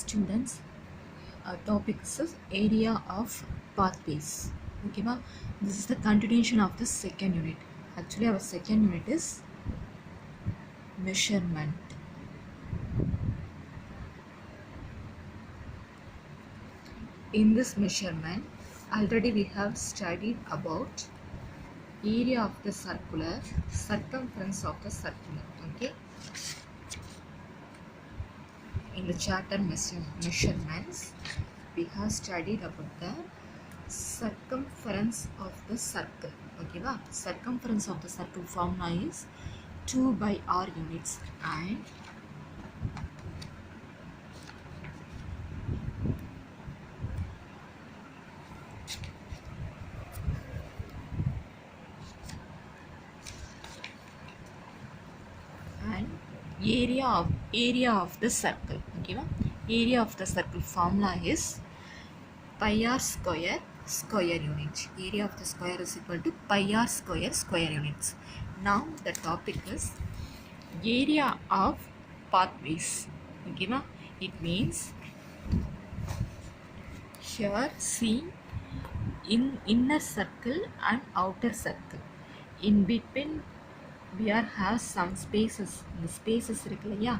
students, topic is area of pathways. Okay ma, this is the continuation of the second unit. Actually our second unit is measurement. In this measurement already we have studied about area of the circular, circumference of the circular. Okay, in the chapter measurements we have studied about the circumference of the circle. Okay va, circumference of the circle formula is 2 by r units, and area of the circle. Okay va, area of the circle formula is pi r square square unit. Area of the square is equal to pi r square square units. Now the topic is area of pathways. Okay va, it means here see in inner circle and outer circle, in between we are have some spaces. இந்த spaces இருக்கு இல்லையா,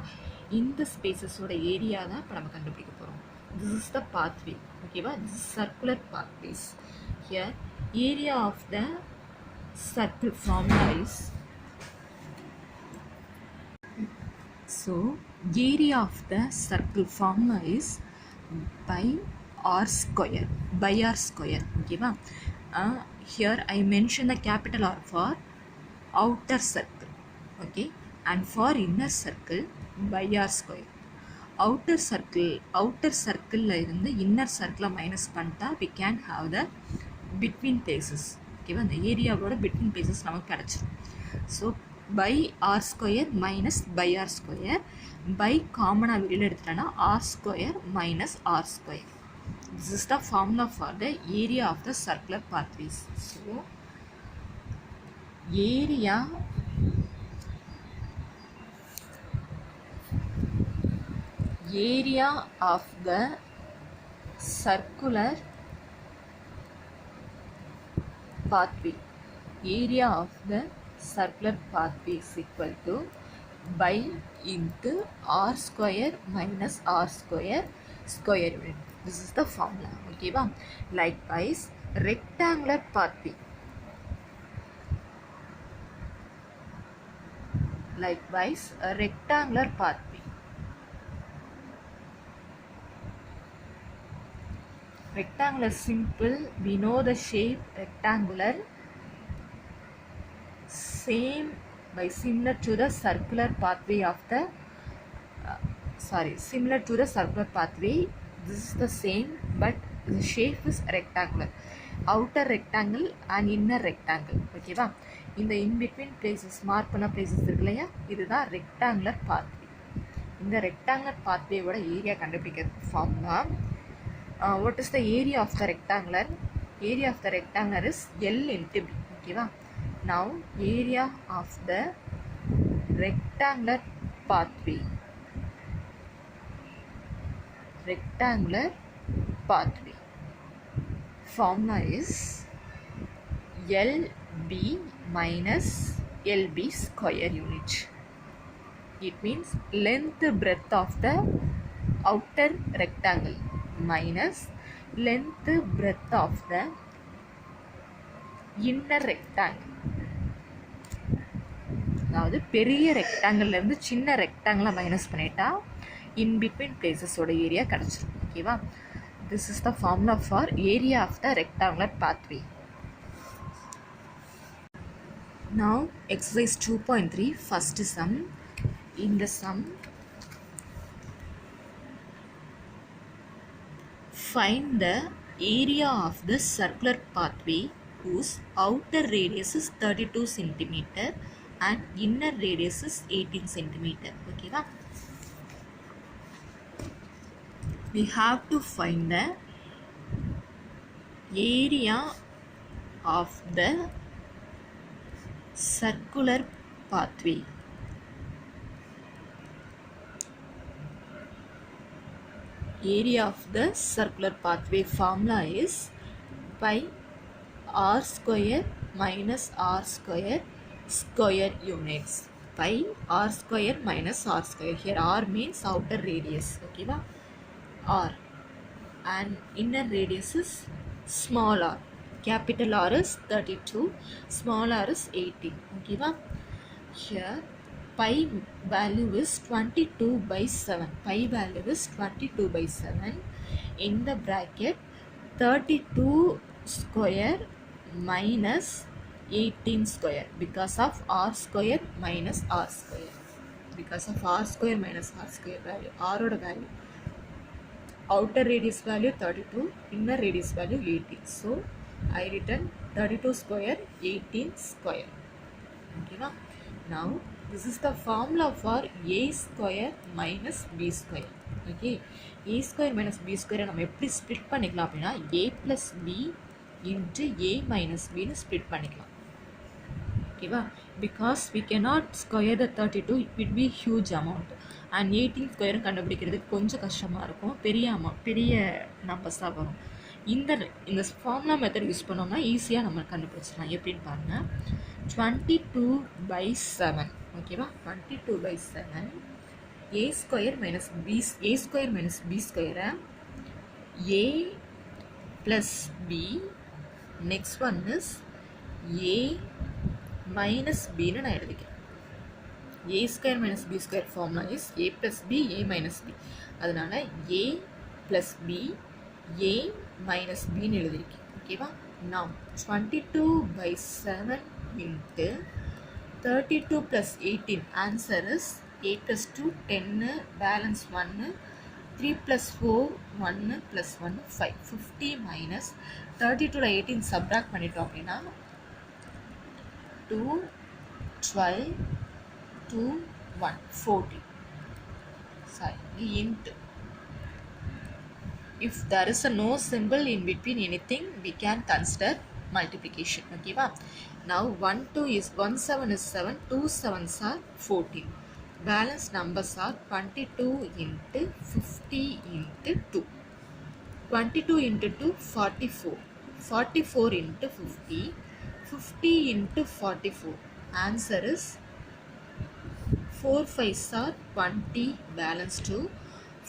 இந்த spaces ஓட area தான் இப்போ நம்ம கண்டுபிடிக்க போகிறோம். This is the pathway. ஓகேவா, this is circular pathways. Here area of the circle formula is, so area of the circle formula is by r square, by r square. ஓகேவா, here I mention the capital R for outer circle. Okay, and for inner circle by r square. outer circle la irundhu inner circle minus panta we can have the between places. Okay, the area oda between places namak kadachirum. So by r square minus by r square, by common ah velila eduthana r square minus r square. This is the formula for the area of the circular pathways. So area of the circular pathway, area of the circular pathway is equal to by into r square minus r square square unit. This is the formula. Okay va, likewise rectangular pathway, likewise a rectangular pathway. Rectangular simple, we know the shape rectangular, same by similar to the circular pathway of the similar to the circular pathway. This is the same, but the shape is rectangular. Outer rectangle and inner rectangle. Okay va, in the in between places mark பண்ண places இருக்கு இல்லையா, இதுதான் rectangular pathway. இந்த rectangular pathway ஓட area கண்டுபிடிக்கிறது formula. What is the area of the rectangular? Area of the rectangular is L into B. Okay va, now area of the rectangular pathway, rectangular pathway formula is LB minus LB square unit. It means length breadth of the outer rectangle minus length breadth of the inner rectangle. அதாவது பெரிய rectangle இருந்து சின்ன ரெக்டாங்கிளை minus பண்ணிட்டா in between பிளேசஸோட area கிடச்சிரும். ஓகேவா, this is the formula for area of the rectangular pathway. Now exercise 2.3 first sum. In the sum, find the area of the circular pathway whose outer radius is 32 cm and inner radius is 18 cm. Okay va, we have to find the area of the circular pathway. area of the circular pathway formula is pi r square minus r square square units. Pi r square minus r square. Here r means outer radius. Okay, va? R. And inner radius is small r. Capital R is 32. Small r is 18. Okay, va? Here pi value is 22 by 7. Pi value is 22 by 7. In the bracket 32 square minus 18 square because of r square minus r square. Because of r square minus r square value. R oda value. Outer radius value 32. Inner radius value 18. So I written 32 square 18 square. Okay, now? Now this is the formula for a square minus b square. Okay, a square minus b square நம்ம எப்படி split பண்ணிக்கலாம் அப்படின்னா a plus b into a minus b னு split பண்ணிக்கலாம். ஓகேவா, because we cannot square the 32, it will be huge amount and 18 square கண்டுபிடிக்கிறதுக்கு கொஞ்சம் கஷ்டமாக இருக்கும், பெரிய நம்பர்ஸாக வரும். இந்த ஃபார்முலா மெத்தட் யூஸ் பண்ணோம்னா ஈஸியாக நம்ம கண்டுபிடிச்சிடலாம். எப்படின்னு பாருங்கள், 22 by 7. ஓகேவா, 22 by 7 a square minus b square a plus b, next one is a minus b னு நான் எழுதிக்கிறேன். a square minus b square formula is a plus b a minus b. அதனால a plus b a minus b னு எழுதிருக்கேன். ஓகேவா, now 22 by 7 into 32 plus 18, answer is 8 plus 2 10, balance 1, 3 plus 4 1 plus 1 5. 50 minus 32 ல 18 subtract பண்ணிட்டோம் அப்படின்னா 2 12 2 1 40. Sorry, into. If there is a no symbol in between anything, we can consider multiplication. Okay, va? Now 1 2 is 1 7 is 7, 2 7s are 14. Balance numbers are 22 into 50 into 2. 22 into 2 44. 44 into 50. 50 into 44. Answer is 4 5s are 20. Balance 2.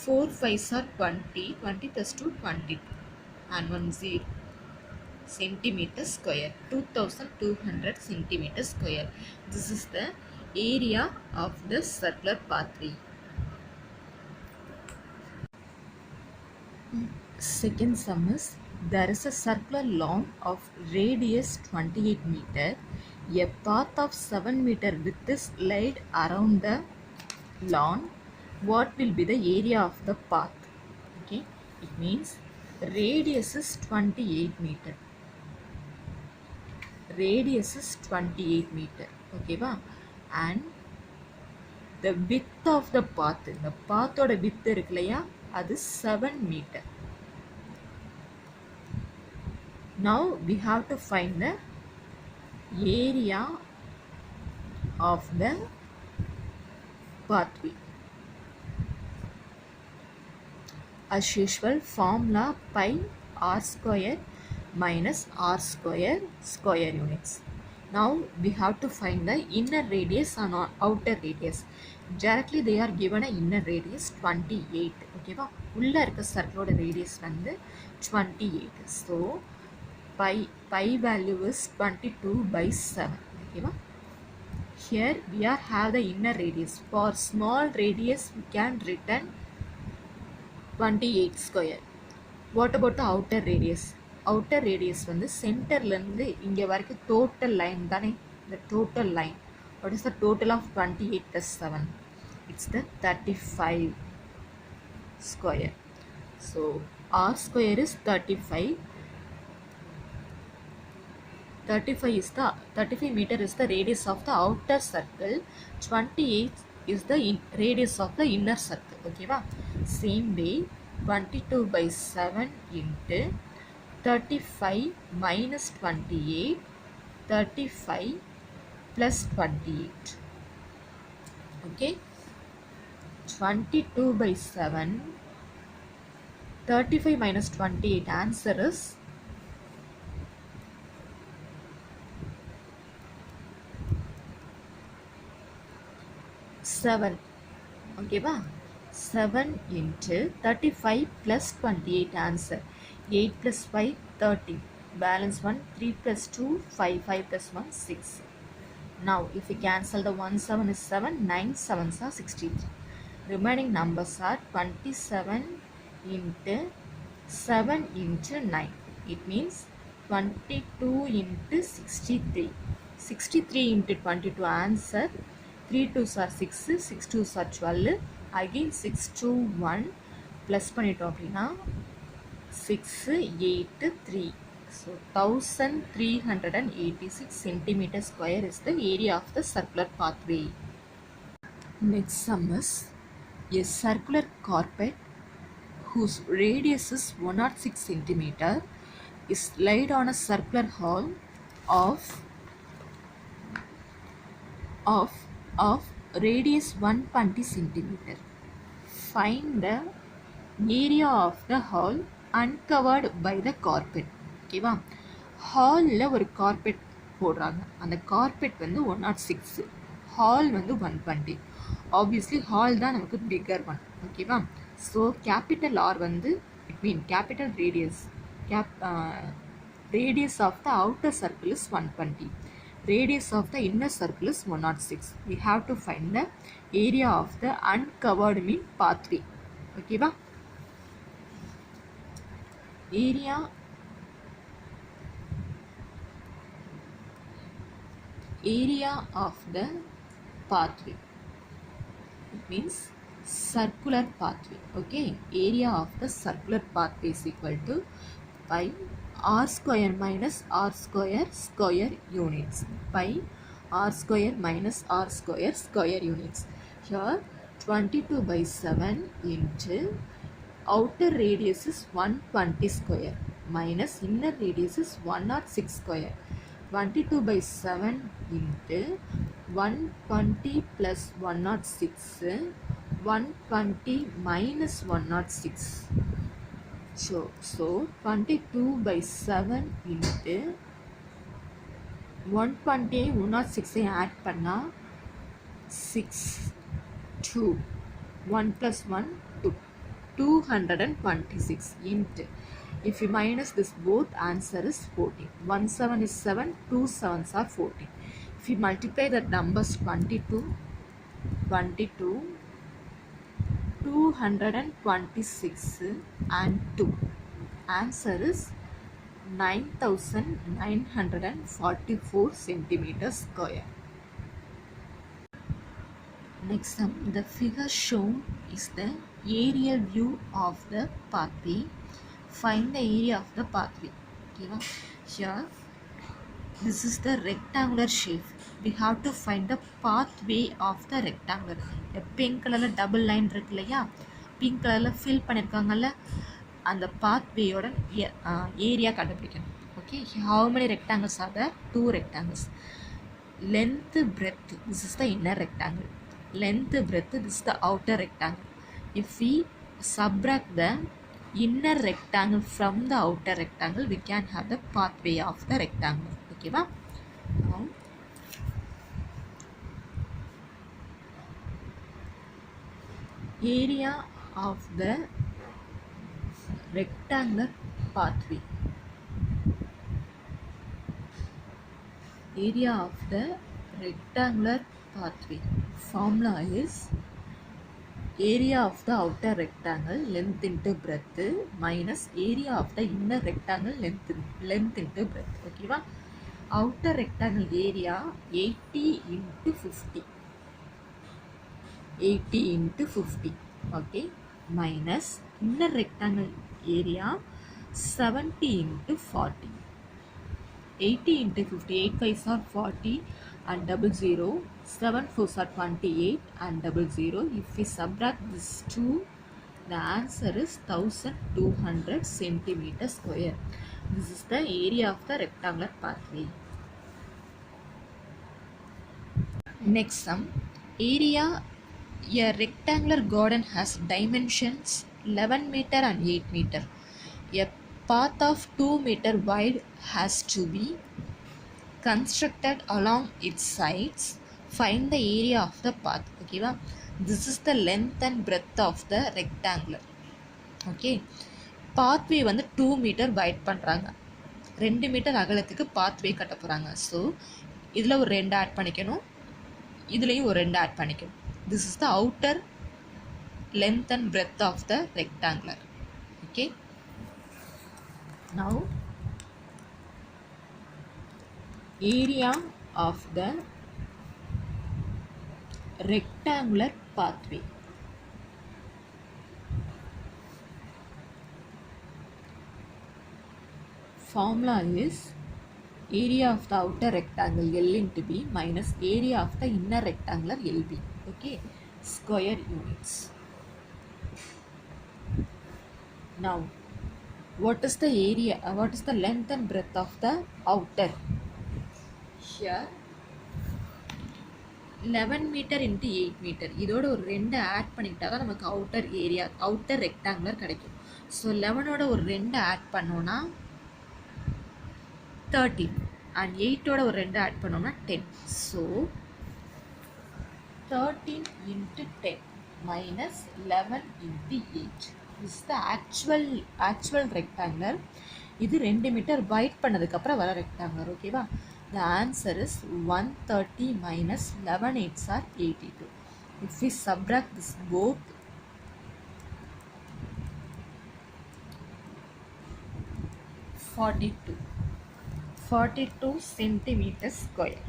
4 5s are 20. 20 plus 2 22. And 1 0. Centimeter square. 2200 centimeter square. This is the area of the circular pathway. Second sum is, there is a circular lawn of radius 28 meter. A path of 7 meter width is laid around the lawn. What will be the area of the path? Okay, it means radius is 28 meter. Radius is 28 meter. Okay, va? And the width of the path, the path oda width iruklayya, adu 7 meter. Now we have to find the area of the pathway. As usual, formula pi r square minus r square square units. Now we have to find the inner radius and outer radius. Directly they are given a inner radius 28. Okay, va? உள்ள இருக்க சர்க்கிளோட radius வந்து 28. So pi value is 22 by 7. Okay, va? Here we have the inner radius. For small radius we can written 28 square. What about the outer radius? Outer radius வந்து சென்டர்ல இருந்து இங்க வரைக்கும் total line தானே, the total line. What is the total of 28 plus 7? It's the 35 square. So r square is 35. 35 meter is the radius of the outer circle. 28 is the radius of the inner circle. Okay, va? Same way, 22 by 7 into 35 minus 28, 35 plus 28. Okay, 22 by 7 35 minus 28, answer is 7. Okay ba? 7 into 35 plus 28, answer 8 plus 5 13, balance 1, 3 plus 2 5, 5 plus 1 6. Now if we cancel the 1 7 is 7, 9 7s are 63. Remaining numbers are 27 into 7 into 9. It means 22 into 63. 63 into 22, answer 3 2s are 6, 6 2s are 12. Again 6 2 1 plus பண்ணிட்டோம் அப்படின்னா 6 8 3. So 1386 centimeter square is the area of the circular pathway. Next sum is a circular carpet whose radius is 106 centimeter is laid on a circular hall of radius 120 centimeter. Find the area of the hall uncovered by the carpet. ஓகேவா, ஹாலில் ஒரு carpet போடுறாங்க. அந்த carpet வந்து 106, hall வந்து 120. Obviously hall தான் நமக்கு bigger one. ஓகேவா, ஸோ கேபிட்டல் ஆர் வந்து it mean capital radius radius of the outer circle is 120. Radius of the inner circle is 106. We have to find the area of the uncovered mean pathway. Okay ba? Area of the pathway. It means circular pathway. Okay, area of the circular pathway is equal to pi r square minus r square square units. Pi r square minus r square square units. Here 22 by 7 into outer radius is 120 square minus inner radius is 106 square. 22 by 7 into 120 plus 106, 120 minus 106. So 22 by 7 into 120 106 add பண்ணா 6 2 1 plus 1 2 226 into, if you minus this both, answer is 14. 1 7 is 7, 2 7s are 14. If you multiply the numbers 22 226 and 2, answer is 9944 centimeters square. Next sum, the figure shown is the aerial view of the pathway. Find the area of the pathway. Okay, here this is the rectangular shape. We have to find the pathway of the rectangle. A pink color double line இருக்கு இல்லையா, pink color fill பண்ணிருக்காங்கல்ல, அந்த pathway ஓட area கண்டுபிடிக்கணும். Okay, how many rectangles are there? 2 rectangles. Length breadth, this is the inner rectangle. Length breadth, this is the outer rectangle. If we subtract the inner rectangle from the outer rectangle, we can have the pathway of the rectangle. Okay ba? Now area of the rectangular pathway. Area of the rectangular pathway formula is area of the outer rectangle length into breadth minus area of the inner rectangle length into breadth. Okay va? Outer rectangle area 80 into 50. 80 into 50. Okay, minus inner rectangle area 70 into 40. 80 into 50, 8 5s are 40 and double 0, 7 4s are 28 and double 0. If we subtract this 2, the answer is 1200 centimeter square. This is the area of the rectangular pathway. Next sum, area. A rectangular garden has dimensions 11 meter and 8 meter. A path of 2 meter wide has to be constructed along its sides. Find the area of the path. Okay, this is the length and breadth of the rectangular. Okay, pathway வந்து 2 metre white பண்ணுறாங்க, 2 metre அகலத்துக்கு pathway கட்ட போகிறாங்க. So இதில் ஒரு 2 add பண்ணிக்கணும், இதுலேயும் ஒரு 2 add பண்ணிக்கணும். This is the outer length and breadth of the rectangular. Okay, now area of the rectangular pathway. Formula is area of the outer rectangle L into B minus area of the inner rectangular LB. Okay, square units. Now what is the area, what is the length and breadth of the outer? Here 11 meter into 8 meter, இதோட ஒரு 2 add பண்ணிக்கிட்டாக நமக்கு outer area, outer rectangular கிடைக்கும். So 11ஓட ஒரு 2 add பண்ணோன்னா 13 and 8ஓட ஒரு 2 add பண்ணோம்னா 10. So 13 into 10 minus 11 into 8 is the actual rectangular. இது 2 metre white பண்ணதுக்கப்புறம் வர ரெக்டாங்குலர். ஓகேவா? The answer is 130 minus 11 8s are 82. If we subtract this both, 42 centimeters square.